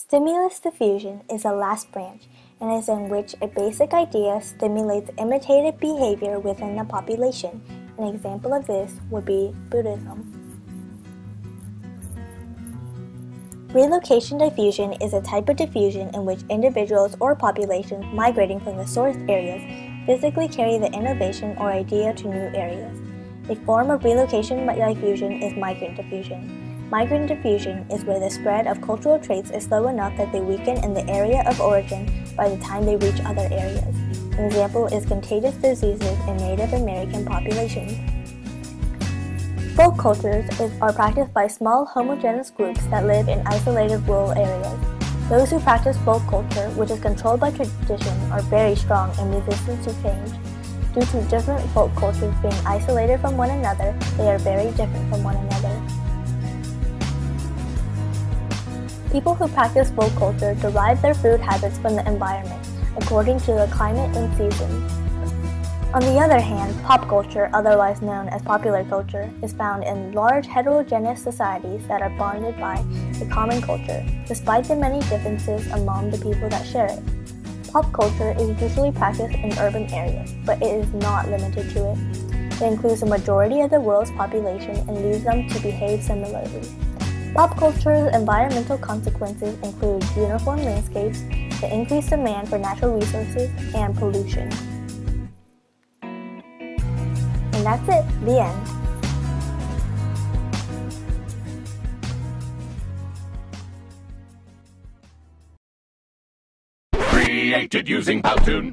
Stimulus diffusion is the last branch and is in which a basic idea stimulates imitative behavior within the population. An example of this would be Buddhism. Relocation diffusion is a type of diffusion in which individuals or populations migrating from the source areas physically carry the innovation or idea to new areas. A form of relocation diffusion is migrant diffusion. Migrant diffusion is where the spread of cultural traits is slow enough that they weaken in the area of origin by the time they reach other areas. An example is contagious diseases in Native American populations. Folk cultures are practiced by small homogeneous groups that live in isolated rural areas. Those who practice folk culture, which is controlled by tradition, are very strong in resistance to change. Due to different folk cultures being isolated from one another, they are very different from one another. People who practice folk culture derive their food habits from the environment, according to the climate and seasons. On the other hand, pop culture, otherwise known as popular culture, is found in large heterogeneous societies that are bonded by a common culture, despite the many differences among the people that share it. Pop culture is usually practiced in urban areas, but it is not limited to it. It includes the majority of the world's population and leads them to behave similarly. Pop culture's environmental consequences include uniform landscapes, the increased demand for natural resources, and pollution. And that's it, the end. Created using Powtoon.